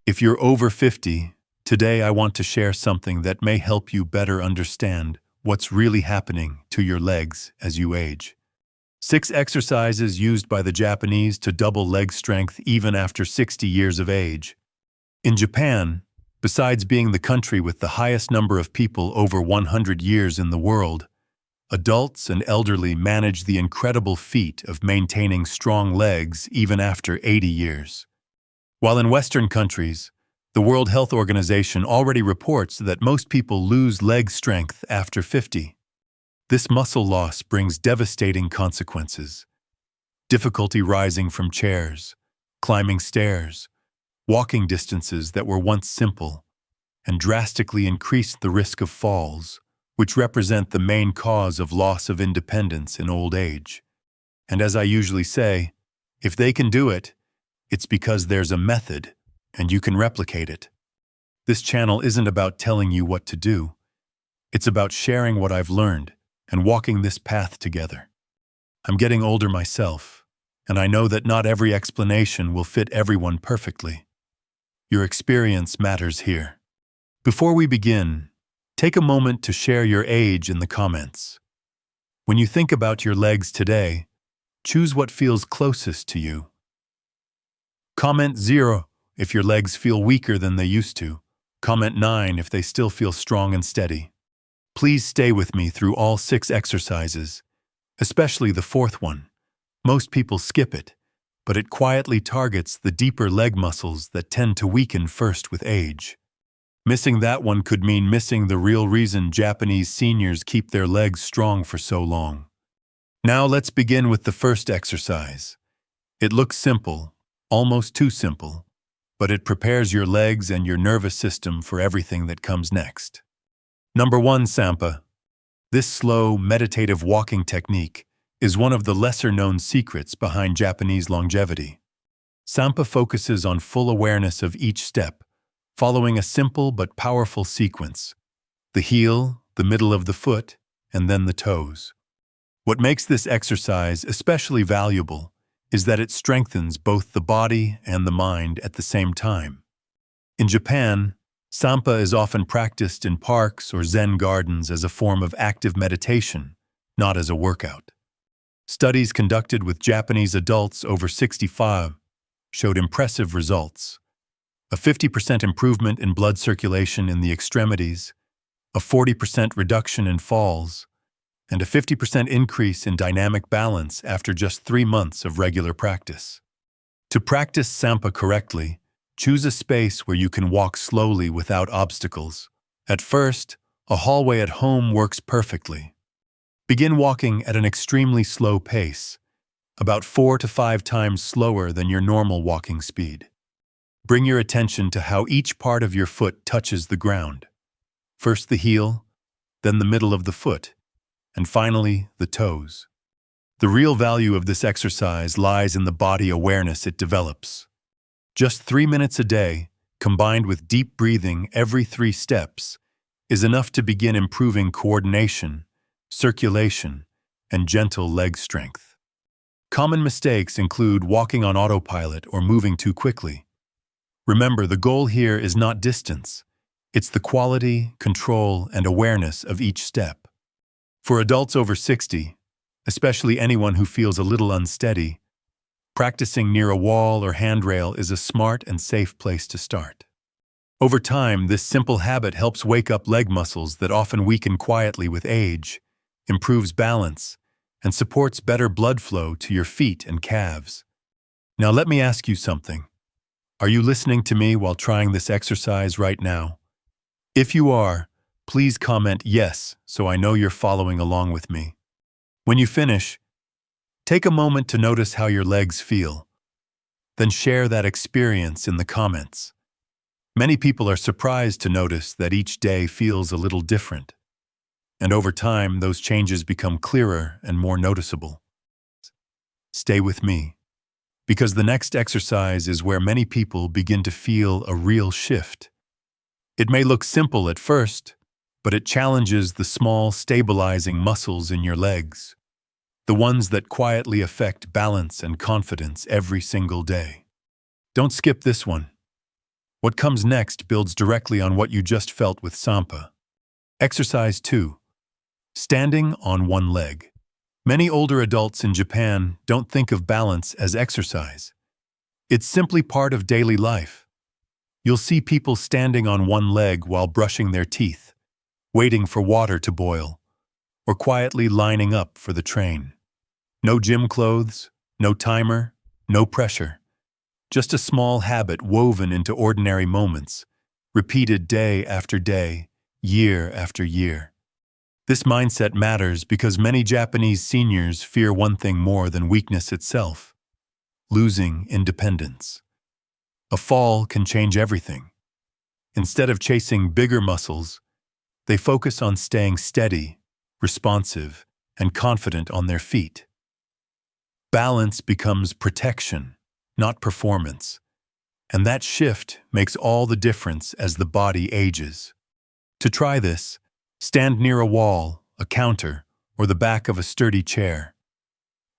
If you're over 50, today I want to share something that may help you better understand what's really happening to your legs as you age. 6 exercises used by the Japanese to double leg strength even after 60 years of age. In Japan, besides being the country with the highest number of people over 100 years in the world, adults and elderly manage the incredible feat of maintaining strong legs even after 80 years. While in Western countries, the World Health Organization already reports that most people lose leg strength after 50. This muscle loss brings devastating consequences. Difficulty rising from chairs, climbing stairs, walking distances that were once simple, and drastically increased the risk of falls, which represent the main cause of loss of independence in old age. And as I usually say, if they can do it, it's because there's a method, and you can replicate it. This channel isn't about telling you what to do. It's about sharing what I've learned and walking this path together. I'm getting older myself, and I know that not every explanation will fit everyone perfectly. Your experience matters here. Before we begin, take a moment to share your age in the comments. When you think about your legs today, choose what feels closest to you. Comment 0 if your legs feel weaker than they used to. Comment 9 if they still feel strong and steady. Please stay with me through all 6 exercises, especially the 4th one. Most people skip it, but it quietly targets the deeper leg muscles that tend to weaken first with age. Missing that one could mean missing the real reason Japanese seniors keep their legs strong for so long. Now let's begin with the first exercise. It looks simple, almost too simple, but it prepares your legs and your nervous system for everything that comes next. Number 1, Sampa. This slow, meditative walking technique is one of the lesser-known secrets behind Japanese longevity. Sampa focuses on full awareness of each step, following a simple but powerful sequence: the heel, the middle of the foot, and then the toes. What makes this exercise especially valuable is that it strengthens both the body and the mind at the same time. In Japan, Sampa is often practiced in parks or Zen gardens as a form of active meditation, not as a workout. Studies conducted with Japanese adults over 65 showed impressive results: a 50% improvement in blood circulation in the extremities, a 40% reduction in falls, and a 50% increase in dynamic balance after just 3 months of regular practice. To practice Sampa correctly, choose a space where you can walk slowly without obstacles. At first, a hallway at home works perfectly. Begin walking at an extremely slow pace, about 4 to 5 times slower than your normal walking speed. Bring your attention to how each part of your foot touches the ground. First the heel, then the middle of the foot, and finally the toes. The real value of this exercise lies in the body awareness it develops. Just 3 minutes a day, combined with deep breathing every 3 steps, is enough to begin improving coordination, circulation, and gentle leg strength. Common mistakes include walking on autopilot or moving too quickly. Remember, the goal here is not distance. It's the quality, control, and awareness of each step. For adults over 60, especially anyone who feels a little unsteady, practicing near a wall or handrail is a smart and safe place to start. Over time, this simple habit helps wake up leg muscles that often weaken quietly with age, improves balance, and supports better blood flow to your feet and calves. Now let me ask you something. Are you listening to me while trying this exercise right now? If you are, please comment yes so I know you're following along with me. When you finish, take a moment to notice how your legs feel. Then share that experience in the comments. Many people are surprised to notice that each day feels a little different. And over time, those changes become clearer and more noticeable. Stay with me, because the next exercise is where many people begin to feel a real shift. It may look simple at first, but it challenges the small, stabilizing muscles in your legs, the ones that quietly affect balance and confidence every single day. Don't skip this one. What comes next builds directly on what you just felt with Sampa. Exercise 2. Standing on one leg. Many older adults in Japan don't think of balance as exercise. It's simply part of daily life. You'll see people standing on one leg while brushing their teeth, waiting for water to boil, or quietly lining up for the train. No gym clothes, no timer, no pressure. Just a small habit woven into ordinary moments, repeated day after day, year after year. This mindset matters because many Japanese seniors fear one thing more than weakness itself: losing independence. A fall can change everything. Instead of chasing bigger muscles, they focus on staying steady, responsive, and confident on their feet. Balance becomes protection, not performance, and that shift makes all the difference as the body ages. To try this, stand near a wall, a counter, or the back of a sturdy chair.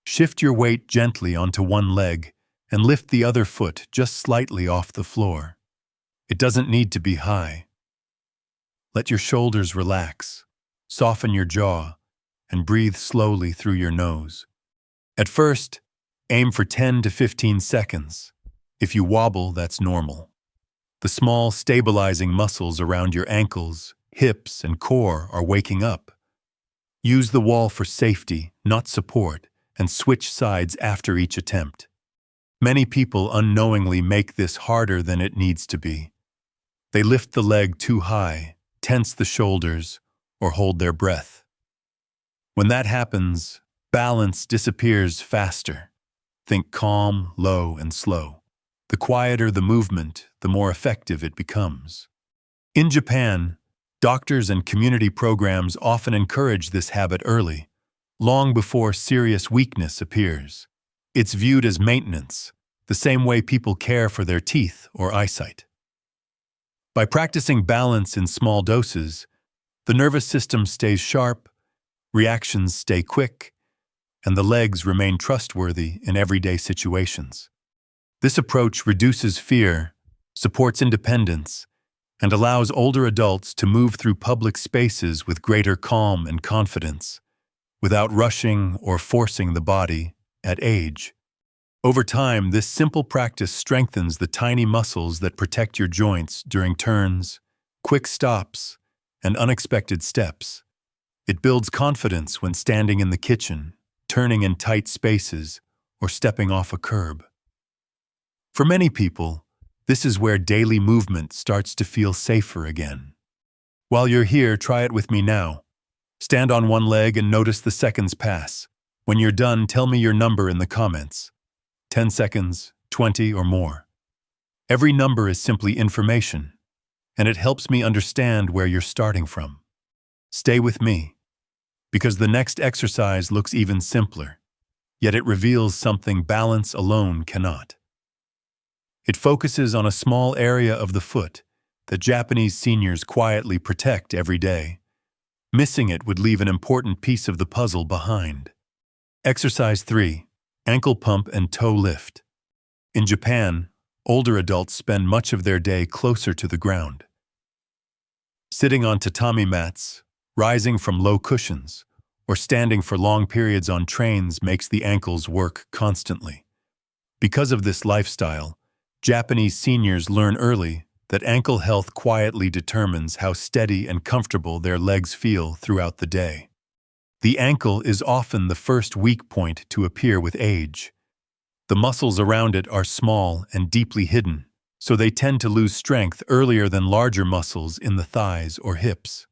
Shift your weight gently onto one leg and lift the other foot just slightly off the floor. It doesn't need to be high. Let your shoulders relax, soften your jaw, and breathe slowly through your nose. At first, aim for 10 to 15 seconds. If you wobble, that's normal. The small, stabilizing muscles around your ankles, hips, and core are waking up. Use the wall for safety, not support, and switch sides after each attempt. Many people unknowingly make this harder than it needs to be. They lift the leg too high, tense the shoulders, or hold their breath. When that happens, balance disappears faster. Think calm, low, and slow. The quieter the movement, the more effective it becomes. In Japan, doctors and community programs often encourage this habit early, long before serious weakness appears. It's viewed as maintenance, the same way people care for their teeth or eyesight. By practicing balance in small doses, the nervous system stays sharp, reactions stay quick, and the legs remain trustworthy in everyday situations. This approach reduces fear, supports independence, and allows older adults to move through public spaces with greater calm and confidence, without rushing or forcing the body at age. Over time, this simple practice strengthens the tiny muscles that protect your joints during turns, quick stops, and unexpected steps. It builds confidence when standing in the kitchen, turning in tight spaces, or stepping off a curb. For many people, this is where daily movement starts to feel safer again. While you're here, try it with me now. Stand on one leg and notice the seconds pass. When you're done, tell me your number in the comments. 10 seconds, 20, or more. Every number is simply information, and it helps me understand where you're starting from. Stay with me, because the next exercise looks even simpler, yet it reveals something balance alone cannot. It focuses on a small area of the foot that Japanese seniors quietly protect every day. Missing it would leave an important piece of the puzzle behind. Exercise 3. Ankle pump and toe lift. In Japan, older adults spend much of their day closer to the ground. Sitting on tatami mats, rising from low cushions, or standing for long periods on trains makes the ankles work constantly. Because of this lifestyle, Japanese seniors learn early that ankle health quietly determines how steady and comfortable their legs feel throughout the day. The ankle is often the first weak point to appear with age. The muscles around it are small and deeply hidden, so they tend to lose strength earlier than larger muscles in the thighs or hips.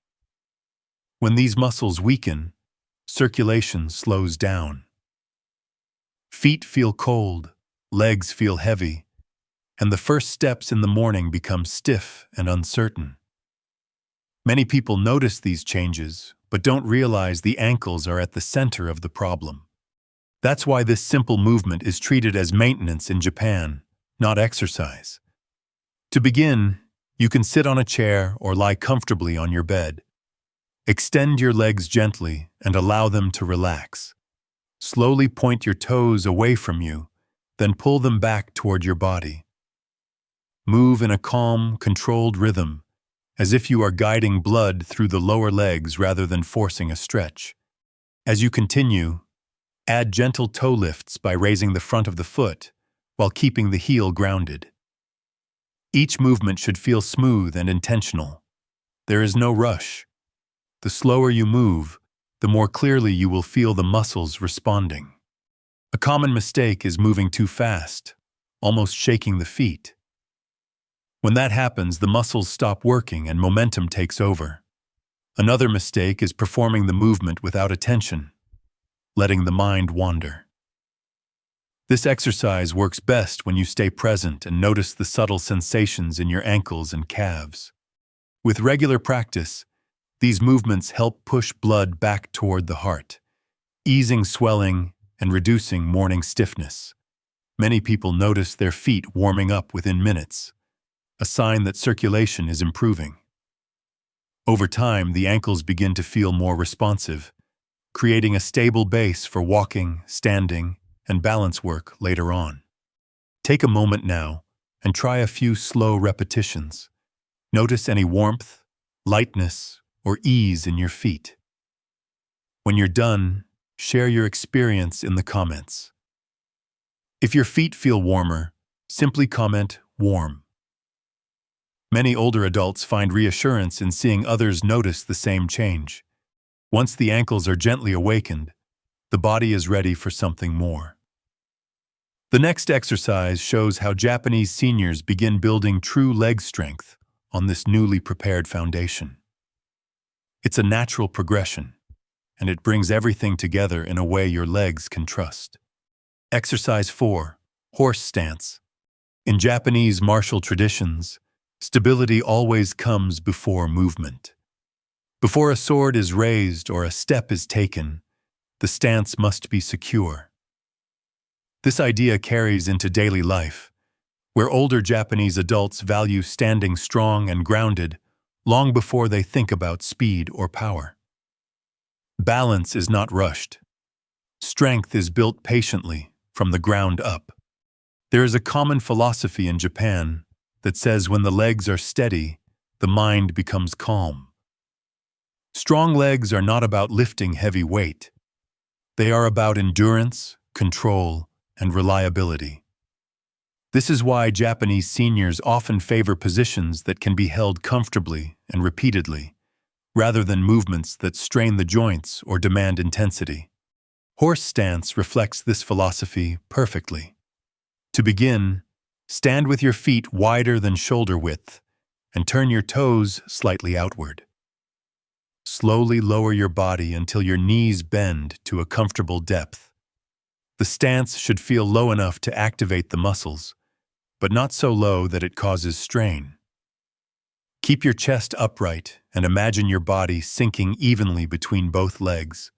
When these muscles weaken, circulation slows down. Feet feel cold, legs feel heavy, and the first steps in the morning become stiff and uncertain. Many people notice these changes, but don't realize the ankles are at the center of the problem. That's why this simple movement is treated as maintenance in Japan, not exercise. To begin, you can sit on a chair or lie comfortably on your bed. Extend your legs gently and allow them to relax. Slowly point your toes away from you, then pull them back toward your body. Move in a calm, controlled rhythm, as if you are guiding blood through the lower legs rather than forcing a stretch. As you continue, add gentle toe lifts by raising the front of the foot while keeping the heel grounded. Each movement should feel smooth and intentional. There is no rush. The slower you move, the more clearly you will feel the muscles responding. A common mistake is moving too fast, almost shaking the feet. When that happens, the muscles stop working and momentum takes over. Another mistake is performing the movement without attention, letting the mind wander. This exercise works best when you stay present and notice the subtle sensations in your ankles and calves. With regular practice, these movements help push blood back toward the heart, easing swelling and reducing morning stiffness. Many people notice their feet warming up within minutes, a sign that circulation is improving. Over time, the ankles begin to feel more responsive, creating a stable base for walking, standing, and balance work later on. Take a moment now and try a few slow repetitions. Notice any warmth, lightness, or ease in your feet. When you're done, share your experience in the comments. If your feet feel warmer, simply comment "warm." Many older adults find reassurance in seeing others notice the same change. Once the ankles are gently awakened, the body is ready for something more. The next exercise shows how Japanese seniors begin building true leg strength on this newly prepared foundation. It's a natural progression, and it brings everything together in a way your legs can trust. Exercise 4. Horse stance. In Japanese martial traditions, stability always comes before movement. Before a sword is raised or a step is taken, the stance must be secure. This idea carries into daily life, where older Japanese adults value standing strong and grounded long before they think about speed or power. Balance is not rushed. Strength is built patiently from the ground up. There is a common philosophy in Japan that says when the legs are steady, the mind becomes calm. Strong legs are not about lifting heavy weight. They are about endurance, control, and reliability. This is why Japanese seniors often favor positions that can be held comfortably and repeatedly, rather than movements that strain the joints or demand intensity. Horse stance reflects this philosophy perfectly. To begin, stand with your feet wider than shoulder width and turn your toes slightly outward. Slowly lower your body until your knees bend to a comfortable depth. The stance should feel low enough to activate the muscles, but not so low that it causes strain. Keep your chest upright and imagine your body sinking evenly between both legs.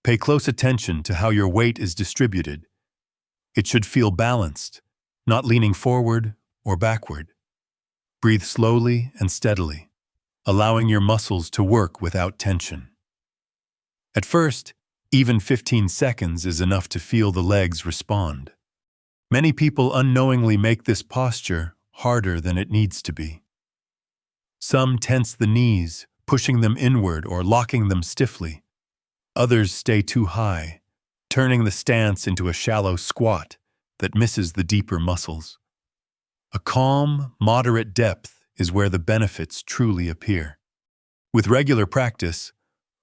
Pay close attention to how your weight is distributed. It should feel balanced, not leaning forward or backward. Breathe slowly and steadily, allowing your muscles to work without tension. At first, even 15 seconds is enough to feel the legs respond. Many people unknowingly make this posture harder than it needs to be. Some tense the knees, pushing them inward or locking them stiffly. Others stay too high, turning the stance into a shallow squat that misses the deeper muscles. A calm, moderate depth is where the benefits truly appear. With regular practice,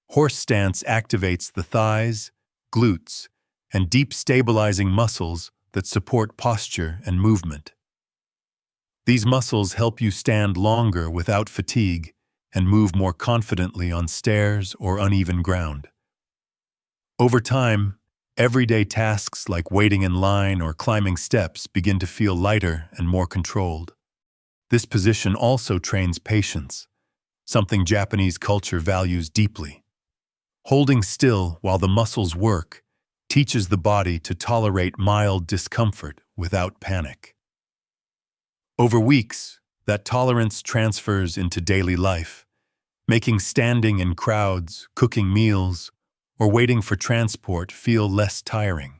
horse stance activates the thighs, glutes, and deep stabilizing muscles that support posture and movement. These muscles help you stand longer without fatigue and move more confidently on stairs or uneven ground. Over time, everyday tasks like waiting in line or climbing steps begin to feel lighter and more controlled. This position also trains patience, something Japanese culture values deeply. Holding still while the muscles work teaches the body to tolerate mild discomfort without panic. Over weeks, that tolerance transfers into daily life, making standing in crowds, cooking meals, or waiting for transport feel less tiring.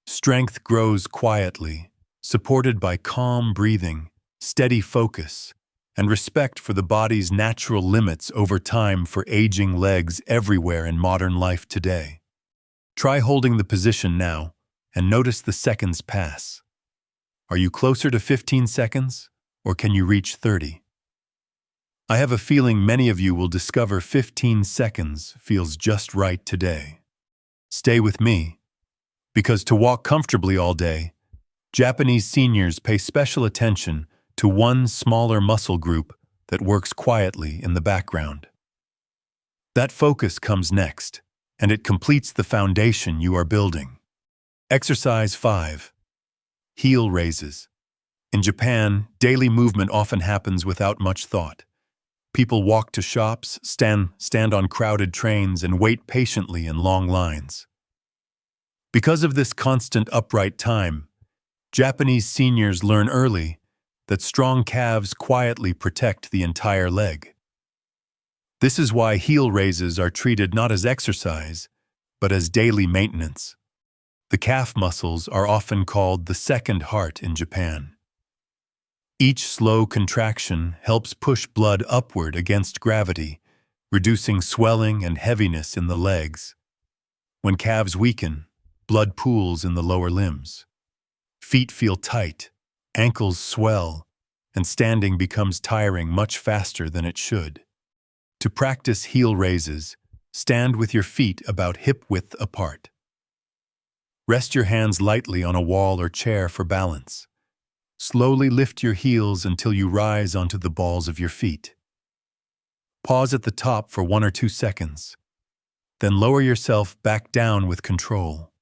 Strength grows quietly supported by calm breathing, steady focus, and respect for the body's natural limits over time for aging legs everywhere in modern life today. Try holding the position now and notice the seconds pass. Are you closer to 15 seconds, or can you reach 30? I have a feeling many of you will discover 15 seconds feels just right today. Stay with me, because to walk comfortably all day, Japanese seniors pay special attention to one smaller muscle group that works quietly in the background. That focus comes next, and it completes the foundation you are building. Exercise 5. Heel raises. In Japan, daily movement often happens without much thought. People walk to shops, stand on crowded trains, and wait patiently in long lines. Because of this constant upright time, Japanese seniors learn early that strong calves quietly protect the entire leg. This is why heel raises are treated not as exercise, but as daily maintenance. The calf muscles are often called the second heart in Japan. Each slow contraction helps push blood upward against gravity, reducing swelling and heaviness in the legs. When calves weaken, blood pools in the lower limbs. Feet feel tight, ankles swell, and standing becomes tiring much faster than it should. To practice heel raises, stand with your feet about hip-width apart. Rest your hands lightly on a wall or chair for balance. Slowly lift your heels until you rise onto the balls of your feet. Pause at the top for 1 or 2 seconds. Then lower yourself back down with control.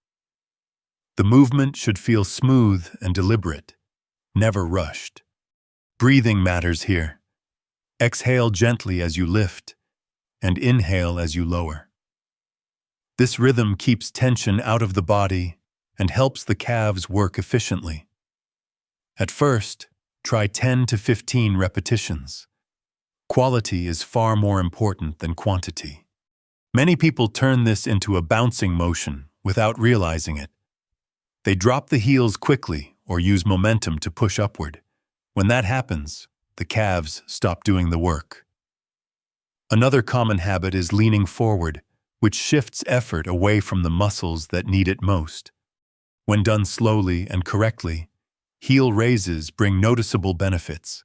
The movement should feel smooth and deliberate, never rushed. Breathing matters here. Exhale gently as you lift, and inhale as you lower. This rhythm keeps tension out of the body and helps the calves work efficiently. At first, try 10 to 15 repetitions. Quality is far more important than quantity. Many people turn this into a bouncing motion without realizing it. They drop the heels quickly or use momentum to push upward. When that happens, the calves stop doing the work. Another common habit is leaning forward, which shifts effort away from the muscles that need it most. When done slowly and correctly, heel raises bring noticeable benefits.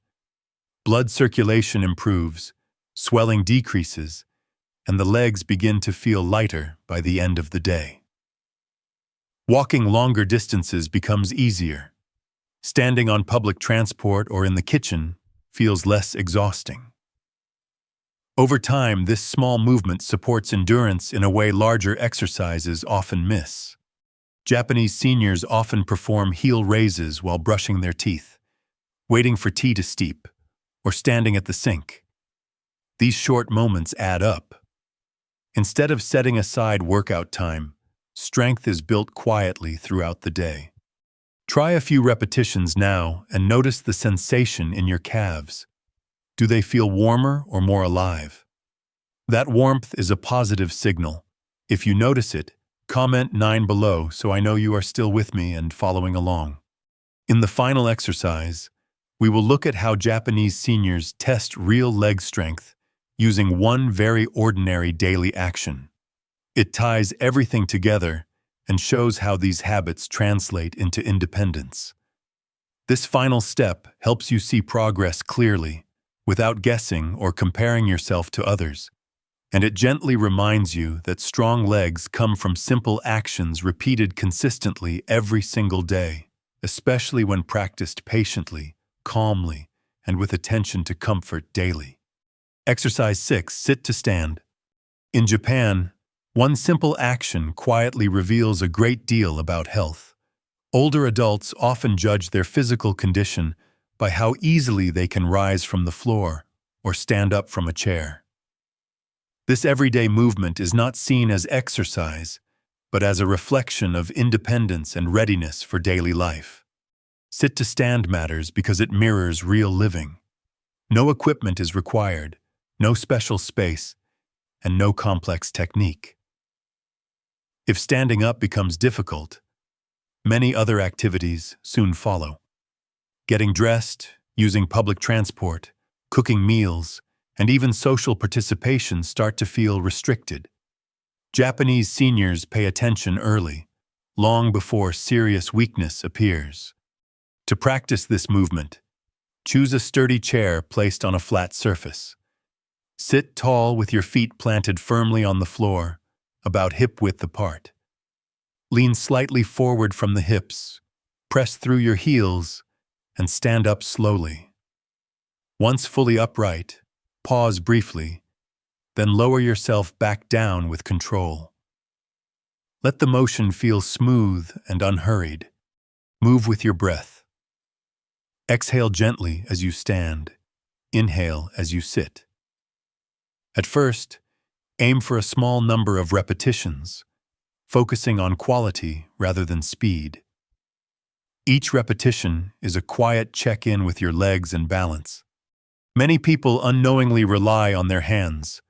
Blood circulation improves, swelling decreases, and the legs begin to feel lighter by the end of the day. Walking longer distances becomes easier. Standing on public transport or in the kitchen feels less exhausting. Over time, this small movement supports endurance in a way larger exercises often miss. Japanese seniors often perform heel raises while brushing their teeth, waiting for tea to steep, or standing at the sink. These short moments add up. Instead of setting aside workout time, strength is built quietly throughout the day. Try a few repetitions now and notice the sensation in your calves. Do they feel warmer or more alive? That warmth is a positive signal. If you notice it, comment 9 below so I know you are still with me and following along. In the final exercise, we will look at how Japanese seniors test real leg strength using one very ordinary daily action. It ties everything together and shows how these habits translate into independence. This final step helps you see progress clearly, without guessing or comparing yourself to others, and it gently reminds you that strong legs come from simple actions repeated consistently every single day, especially when practiced patiently, calmly, and with attention to comfort daily. Exercise 6. Sit to stand. In Japan, one simple action quietly reveals a great deal about health. Older adults often judge their physical condition by how easily they can rise from the floor or stand up from a chair. This everyday movement is not seen as exercise, but as a reflection of independence and readiness for daily life. Sit to stand matters because it mirrors real living. No equipment is required, no special space, and no complex technique. If standing up becomes difficult, many other activities soon follow. Getting dressed, using public transport, cooking meals, and even social participation start to feel restricted. Japanese seniors pay attention early, long before serious weakness appears. To practice this movement, choose a sturdy chair placed on a flat surface. Sit tall with your feet planted firmly on the floor, about hip-width apart. Lean slightly forward from the hips, press through your heels, and stand up slowly. Once fully upright, pause briefly, then lower yourself back down with control. Let the motion feel smooth and unhurried. Move with your breath. Exhale gently as you stand. Inhale as you sit. At first, aim for a small number of repetitions, focusing on quality rather than speed. Each repetition is a quiet check-in with your legs and balance. Many people unknowingly rely on their hands,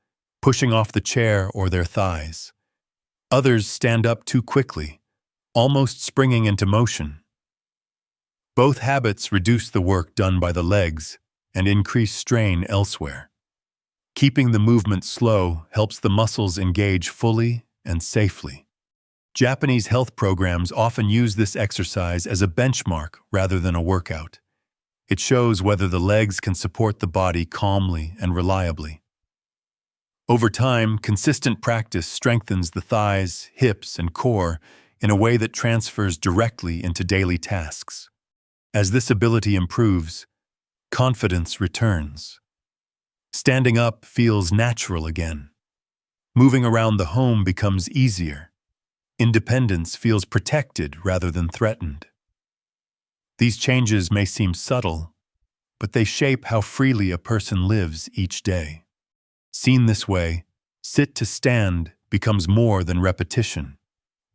pushing off the chair or their thighs. Others stand up too quickly, almost springing into motion. Both habits reduce the work done by the legs and increase strain elsewhere. Keeping the movement slow helps the muscles engage fully and safely. Japanese health programs often use this exercise as a benchmark rather than a workout. It shows whether the legs can support the body calmly and reliably. Over time, consistent practice strengthens the thighs, hips, and core in a way that transfers directly into daily tasks. As this ability improves, confidence returns. Standing up feels natural again. Moving around the home becomes easier. Independence feels protected rather than threatened. These changes may seem subtle, but they shape how freely a person lives each day. Seen this way, sit to stand becomes more than repetition.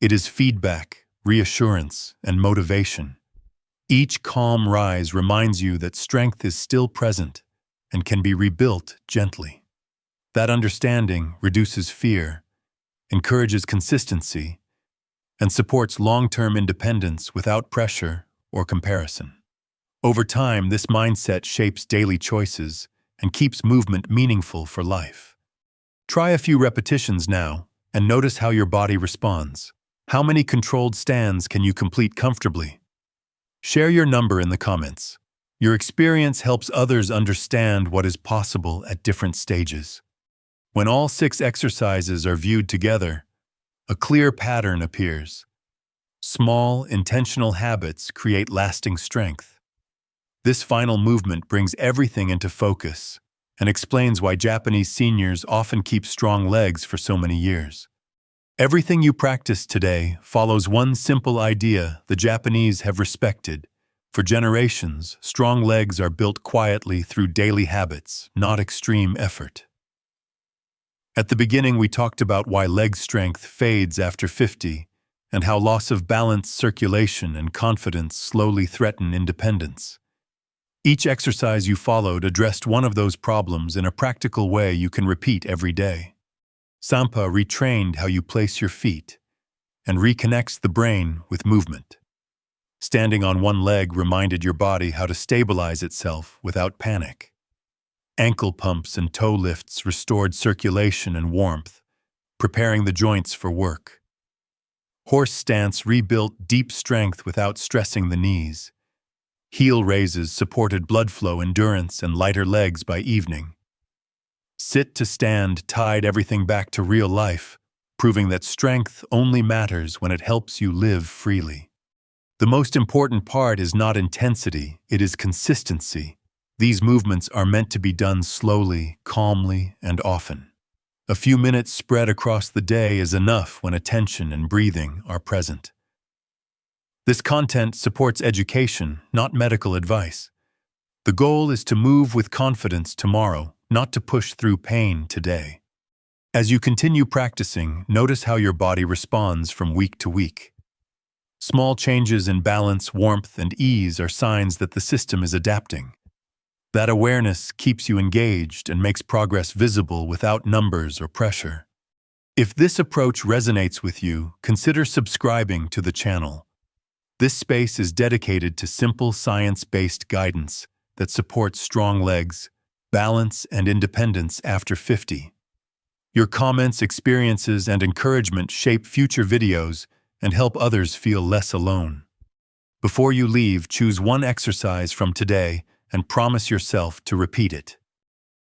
It is feedback, reassurance, and motivation. Each calm rise reminds you that strength is still present and can be rebuilt gently. That understanding reduces fear, encourages consistency, and supports long-term independence without pressure or comparison. Over time, this mindset shapes daily choices and keeps movement meaningful for life. Try a few repetitions now and notice how your body responds. How many controlled stands can you complete comfortably? Share your number in the comments. Your experience helps others understand what is possible at different stages. When all 6 exercises are viewed together, a clear pattern appears. Small, intentional habits create lasting strength. This final movement brings everything into focus and explains why Japanese seniors often keep strong legs for so many years. Everything you practice today follows one simple idea the Japanese have respected. For generations, strong legs are built quietly through daily habits, not extreme effort. At the beginning, we talked about why leg strength fades after 50 and how loss of balance, circulation, and confidence slowly threaten independence. Each exercise you followed addressed one of those problems in a practical way you can repeat every day. Sampa retrained how you place your feet and reconnects the brain with movement. Standing on one leg reminded your body how to stabilize itself without panic. Ankle pumps and toe lifts restored circulation and warmth, preparing the joints for work. Horse stance rebuilt deep strength without stressing the knees. Heel raises supported blood flow, endurance, and lighter legs by evening. Sit to stand tied everything back to real life, proving that strength only matters when it helps you live freely. The most important part is not intensity, it is consistency. These movements are meant to be done slowly, calmly, and often. A few minutes spread across the day is enough when attention and breathing are present. This content supports education, not medical advice. The goal is to move with confidence tomorrow, not to push through pain today. As you continue practicing, notice how your body responds from week to week. Small changes in balance, warmth, and ease are signs that the system is adapting. That awareness keeps you engaged and makes progress visible without numbers or pressure. If this approach resonates with you, consider subscribing to the channel. This space is dedicated to simple science-based guidance that supports strong legs, balance, and independence after 50. Your comments, experiences, and encouragement shape future videos and help others feel less alone. Before you leave, choose one exercise from today and promise yourself to repeat it.